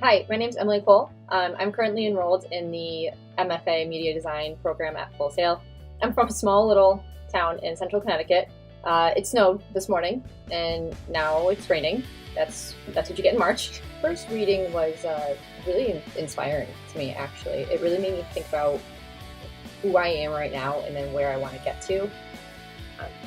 Hi, my name's Emily Cole. I'm currently enrolled in the MFA Media Design program at Full Sail. I'm from a small little town in central Connecticut. It snowed this morning, and now it's raining. That's what you get in March. First reading was really inspiring to me, actually. It really made me think about who I am right now and then where I want to get to.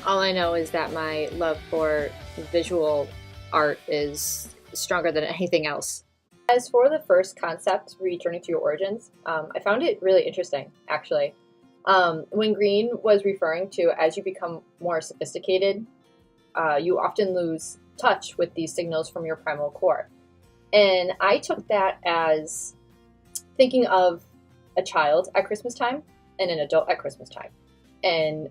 All I know is that my love for visual art is stronger than anything else. As for the first concept, returning to your origins, I found it really interesting, actually. When Green was referring to as you become more sophisticated, you often lose touch with these signals from your primal core. And I took that as thinking of a child at Christmas time and an adult at Christmas time. And,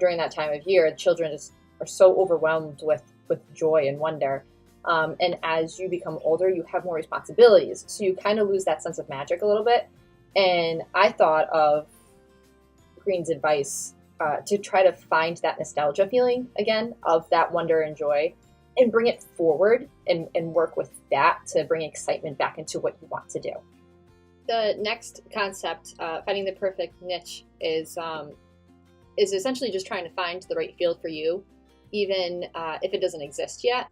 during that time of year, children just are so overwhelmed with joy and wonder. And as you become older, you have more responsibilities. So you kind of lose that sense of magic a little bit. And I thought of Green's advice to try to find that nostalgia feeling again of that wonder and joy and bring it forward and work with that to bring excitement back into what you want to do. The next concept, finding the perfect niche, is essentially just trying to find the right field for you, even if it doesn't exist yet.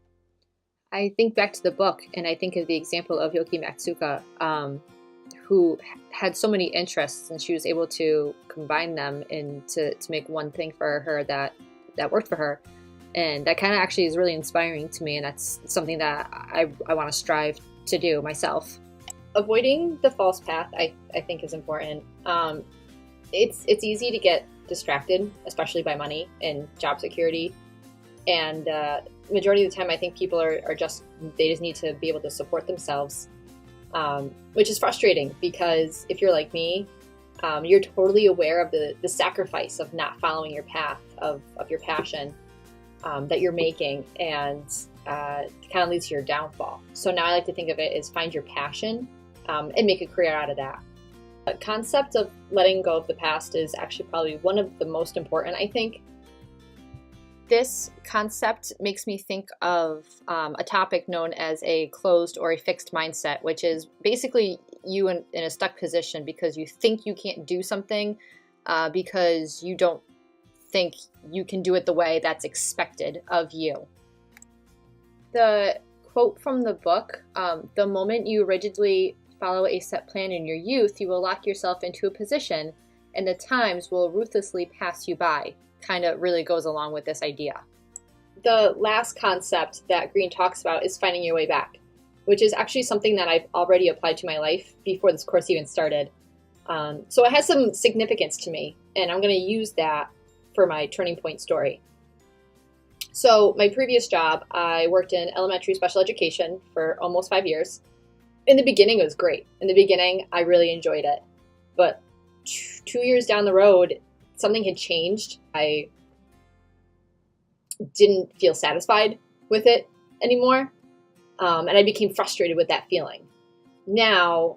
I think back to the book, and I think of the example of Yoki Matsuka, who had so many interests, and she was able to combine them to make one thing for her that worked for her. And that kind of actually is really inspiring to me, and that's something that I want to strive to do myself. Avoiding the false path, I think, is important. It's easy to get distracted, especially by money and job security. And majority of the time, I think people they just need to be able to support themselves, which is frustrating because if you're like me, you're totally aware of the sacrifice of not following your path of your passion that you're making, and it kind of leads to your downfall. So now I like to think of it as find your passion and make a career out of that. The concept of letting go of the past is actually probably one of the most important, I think. This concept makes me think of a topic known as a closed or a fixed mindset, which is basically you in a stuck position because you think you can't do something because you don't think you can do it the way that's expected of you. The quote from the book, the moment you rigidly follow a set plan in your youth, you will lock yourself into a position and the times will ruthlessly pass you by, kind of really goes along with this idea. The last concept that Green talks about is finding your way back, which is actually something that I've already applied to my life before this course even started. So it has some significance to me, and I'm going to use that for my turning point story. So my previous job, I worked in elementary special education for almost 5 years. In the beginning, it was great. In the beginning, I really enjoyed it. But 2 years down the road, something had changed. I didn't feel satisfied with it anymore, and I became frustrated with that feeling. Now,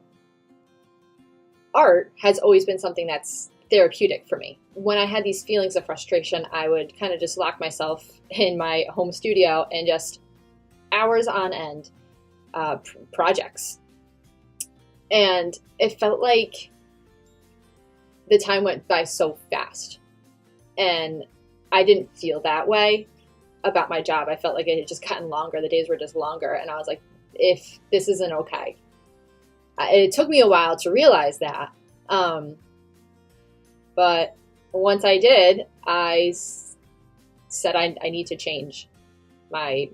art has always been something that's therapeutic for me. When I had these feelings of frustration, I would kind of just lock myself in my home studio and just hours on end projects. And it felt like the time went by so fast, and I didn't feel that way about my job. I felt like it had just gotten longer. The days were just longer, and I was like, if this isn't okay. It took me a while to realize that, but once I did, I said I need to change my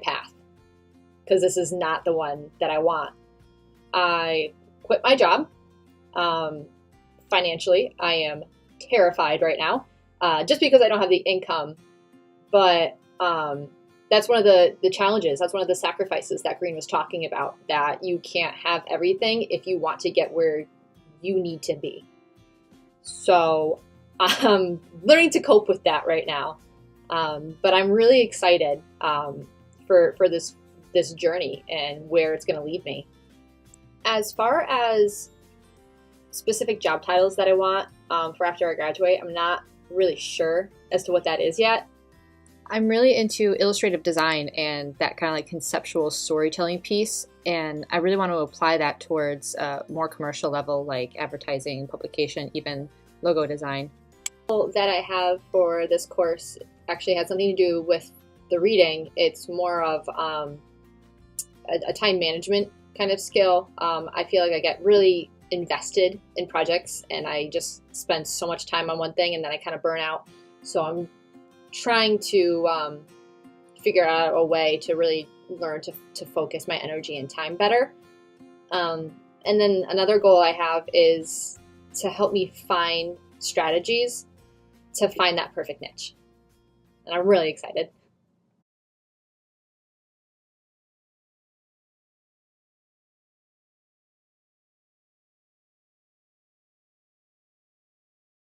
path because this is not the one that I want. I quit my job. Financially, I am terrified right now, just because I don't have the income. But that's one of the challenges. That's one of the sacrifices that Green was talking about, that you can't have everything if you want to get where you need to be. So I'm learning to cope with that right now. But I'm really excited for this journey and where it's going to lead me. As far as specific job titles that I want for after I graduate, I'm not really sure as to what that is yet. I'm really into illustrative design and that kind of like conceptual storytelling piece, and I really want to apply that towards more commercial level like advertising, publication, even logo design. That I have for this course actually has something to do with the reading. It's more of a time management kind of skill. I feel like I get really invested in projects and I just spend so much time on one thing and then I kind of burn out. So I'm trying to figure out a way to really learn to focus my energy and time better. And then another goal I have is to help me find strategies to find that perfect niche. And I'm really excited.